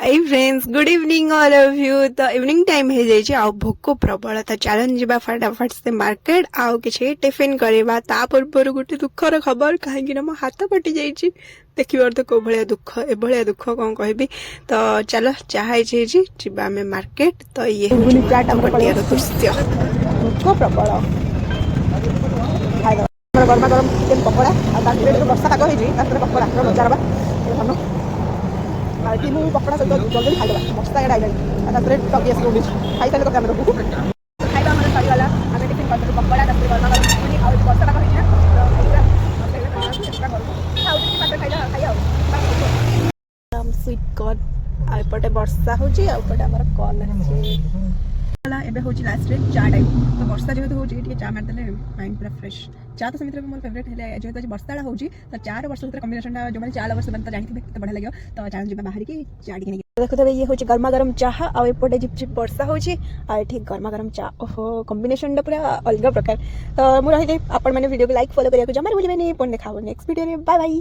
Hi friends good evening all of you. तो evening time हो जाए आ भोक प्रबल तो चलन जा फटाफट से मार्केट आउ कि टिफिन करवा ता पूर्व गोटे दुखर खबर कहीं मो हाथ कटि जाइए देखिबार तो कौ भाया दुख ए दुख कौन कहबी। तो चलो चाहे जावा आम मार्केट। तो ये पटियार दृश्य भोक प्रबल गरमा गरम चिकेन पकोड़ा वर्षा पाग हो पकोड़ा मजा हाँ कि मुझे पकड़ा सहित जल्दी खाईदेवा मस्ता एड आई टकी आस खाई सारे कैमरा को खाଇବା ଆମର ସରିଗଲା। ଆମେ ଟିଫିନ୍ କରିଦେଲୁ ପକୋଡ଼ା ତାପରେ ଗରମ ଗରମ ପୁଣି ଆଉ ବର୍ଷା ପାଗ ହେଇଛି ନା ଚେଷ୍ଟା କରୁ ଆଉ ଟିକେ ପାଖରେ ଖାଇବା ଆଉ ସୁଇଟ୍ କର୍ନ ଆଉ ଏପଟେ ବର୍ଷା ହେଉଛି ଆଉ ଏପଟେ ଆମର କର୍ନ ଅଛି। ଏବେ ହେଉଛି ଲାଷ୍ଟରେ ଚା ଟାଇମ୍। ତ ବର୍ଷା ଯେହେତୁ ହେଉଛି ଟିକେ ଚା ମାରିଦେଲେ ମାଇଣ୍ଡ ପୁରା ଫ୍ରେଶ୍। ଚା ତ ସେମିତି ମୋର ଫେଭରେଟ୍ ହେଲେ ଯେହେତୁ ଆଜି ବର୍ଷାଟା ହେଉଛି ତ ଚାର ବର୍ଷ ଭିତରେ କମ୍ବିନେସନଟା ଯେଉଁମାନେ ଚା ଲଭର୍ସ ସେମାନେ ତ ଜାଣିଥିବେ କେତେ ବଢ଼ିଆ ଲାଗିବ। ତ ଚାଲ ଯିବା ବାହାରିକି ଚା ଟିକେ ଦେଖୁଥିବେ ଇଏ ହେଉଛି ଗରମା ଗରମ ଚାହା ଆଉ ଏପଟେ ଝିପ୍ ଝିପ୍ ବର୍ଷା ହେଉଛି ଆଉ ଏଠି ଗରମା ଗରମ ଚା। ଓହୋ କମ୍ବିନେସନଟା ପୁରା ଅଲଗା ପ୍ରକାର। ତ ମୁଁ ରହିଲି ଆପଣମାନେ ଭିଡ଼ିଓକୁ ଲାଇକ୍ ଫଲୋ କରିବାକୁ ଜମାରୁ ଭୁଲିବେନି। ପୁଣି ଦେଖା ହେବ ନେକ୍ସଟ ଭିଡ଼ିଓରେ। ବାଏ ବାଇ।